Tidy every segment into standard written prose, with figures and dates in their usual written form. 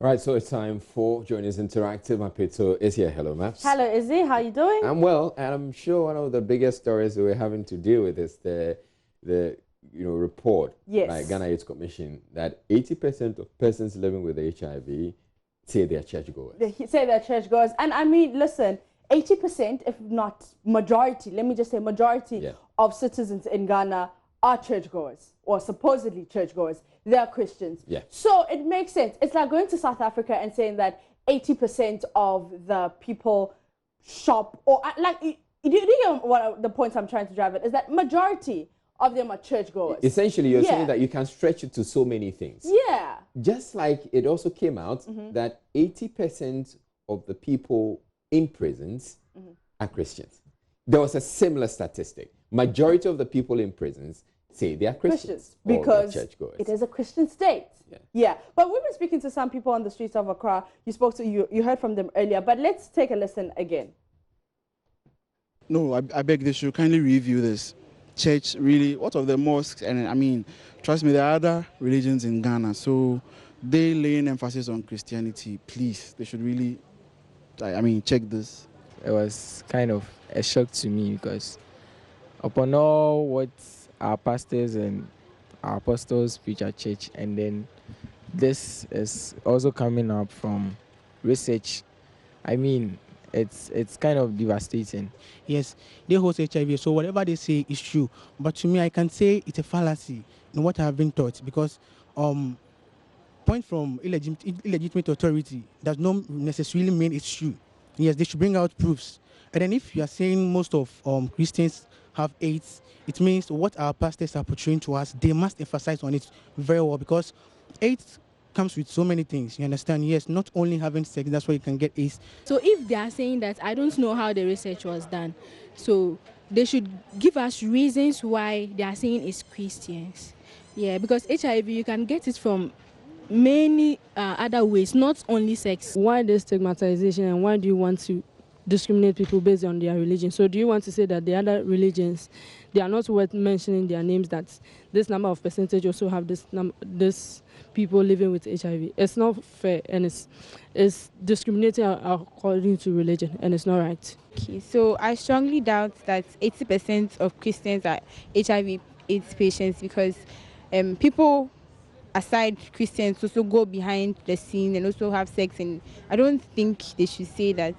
All right, so it's time for Journey's Interactive. Mapito is here. Hello, Maps. Hello, Izzy. How you doing? I'm well, and I'm sure one of the biggest stories that we're having to deal with is the report by Yes. Ghana Youth Commission that 80% of persons living with HIV say they are churchgoers. They say they're churchgoers. And I mean, listen, 80%, if not majority, let me just say majority of citizens in Ghana are churchgoers or supposedly churchgoers. They are Christians. Yeah. So it makes sense. It's like going to South Africa and saying that 80% of the people shop or like, do you get what the point I'm trying to drive at? Is that majority of them are churchgoers. Essentially, you're saying that you can stretch it to so many things. Yeah. Just like it also came out that 80% of the people in prisons are Christians. There was a similar statistic. Majority of the people in prisons say they are Christians because churchgoers. It is a Christian state. Yeah. But we've been speaking to some people on the streets of Accra. You heard from them earlier, but let's take a listen again. No, I beg they should kindly review this. Church, really, what of the mosques? And I mean, trust me, there are other religions in Ghana, so they laying emphasis on Christianity. Please, they should really, check this. It was kind of a shock to me because upon all what our pastors and our apostles preach at church, and then this is also coming up from research. I mean, it's kind of devastating. Yes, they host HIV, so whatever they say is true. But to me, I can say it's a fallacy in what I have been taught because point from illegitimate authority does not necessarily mean it's true. Yes, they should bring out proofs. And then if you are saying most of Christians have AIDS, it means what our pastors are portraying to us, they must emphasize on it very well because AIDS comes with so many things, you understand? Yes, not only having sex, that's why you can get AIDS. So if they are saying that, I don't know how the research was done. So they should give us reasons why they are saying it's Christians. Yeah, because HIV, you can get it from many other ways, not only sex. Why the stigmatization and why do you want to discriminate people based on their religion? So do you want to say that the other religions, they are not worth mentioning their names, that this number of percentage also have this people living with HIV? It's not fair, and it's discriminating according to religion, and it's not right. Okay, so I strongly doubt that 80% of Christians are HIV/AIDS patients because people aside Christians also go behind the scene and also have sex, and I don't think they should say that.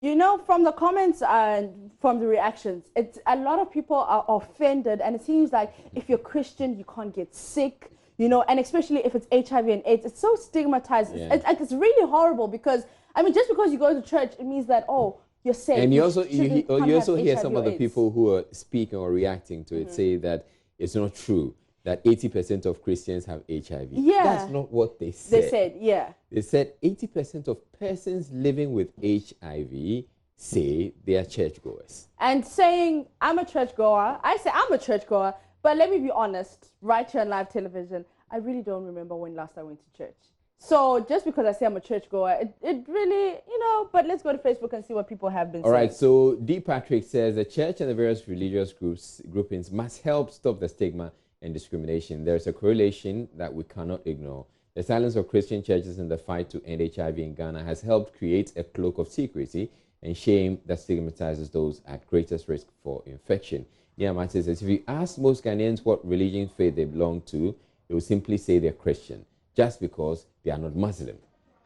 You know, from the comments and from the reactions, a lot of people are offended, and it seems like if you're Christian, you can't get sick, you know, and especially if it's HIV and AIDS, it's so stigmatized. Yeah. It's really horrible because, I mean, just because you go to church, it means that, oh, you're safe. And you also hear some of the AIDS. people who are speaking or reacting to it say that it's not true that 80% of Christians have HIV. Yeah. That's not what they said. They said, yeah. They said 80% of persons living with HIV say they are churchgoers. And saying, I'm a churchgoer, I say I'm a churchgoer, but let me be honest, right here on live television, I really don't remember when last I went to church. So just because I say I'm a churchgoer, it really, you know, but let's go to Facebook and see what people have been saying. All right, so D. Patrick says the church and the various religious groupings must help stop the stigma and discrimination. There's a correlation that we cannot ignore. The silence of Christian churches in the fight to end HIV in Ghana has helped create a cloak of secrecy and shame that stigmatizes those at greatest risk for infection. Niamah says, if you ask most Ghanaians what religion faith they belong to, they will simply say they're Christian, just because they are not Muslim.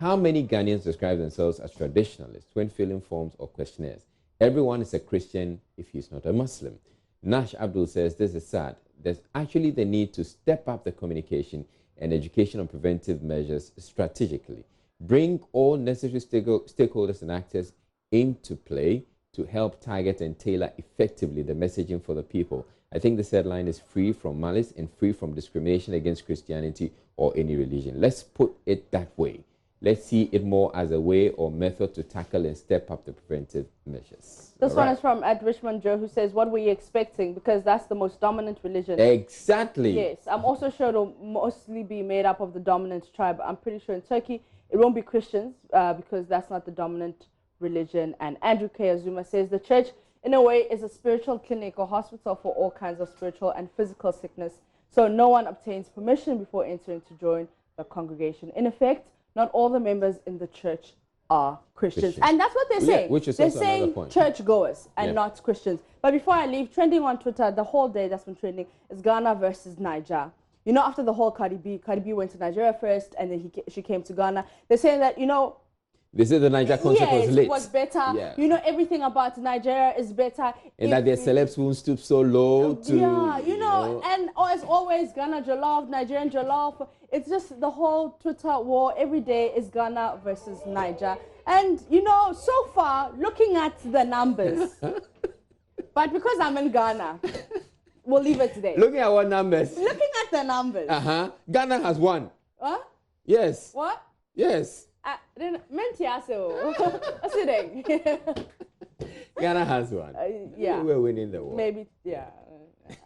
How many Ghanaians describe themselves as traditionalists when filling forms or questionnaires? Everyone is a Christian if he's not a Muslim. Nash Abdul says, this is sad. There's actually the need to step up the communication and education on preventive measures strategically. Bring all necessary stakeholders and actors into play to help target and tailor effectively the messaging for the people. I think this headline is free from malice and free from discrimination against Christianity or any religion. Let's put it that way. Let's see it more as a way or method to tackle and step up the preventive measures. This one is from Richmond Joe, who says, what were you expecting? Because that's the most dominant religion. Exactly. Yes, I'm also sure it'll mostly be made up of the dominant tribe. I'm pretty sure in Turkey, it won't be Christians because that's not the dominant religion. And Andrew K. Azuma says, the church, in a way, is a spiritual clinic or hospital for all kinds of spiritual and physical sickness. So no one obtains permission before entering to join the congregation. In effect, not all the members in the church are Christians. And that's what they're saying. Which is they're also another saying point. churchgoers and not Christians. But before I leave, trending on Twitter, the whole day that's been trending is Ghana versus Niger. You know, after the whole Cardi B went to Nigeria first, and then she came to Ghana. They're saying that, you know, they say the Niger concert was lit. It was better. Yeah. You know, everything about Nigeria is better. And that their celebs won't stoop so low to... Yeah, you know, and as always, Ghana jollof, Nigerian jollof. It's just the whole Twitter war. Every day is Ghana versus Niger. And, you know, so far, looking at the numbers, but because I'm in Ghana, we'll leave it today. Looking at what numbers? Looking at the numbers. Ghana has won. What? Yes. What? Yes. Ghana has won. Yeah. We're winning the war. Maybe, yeah.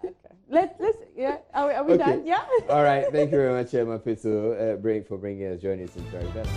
Okay. Let's, yeah. Are we done? Yeah. All right. Thank you very much, Emma Pitso, for bringing us, joining us in Very Best.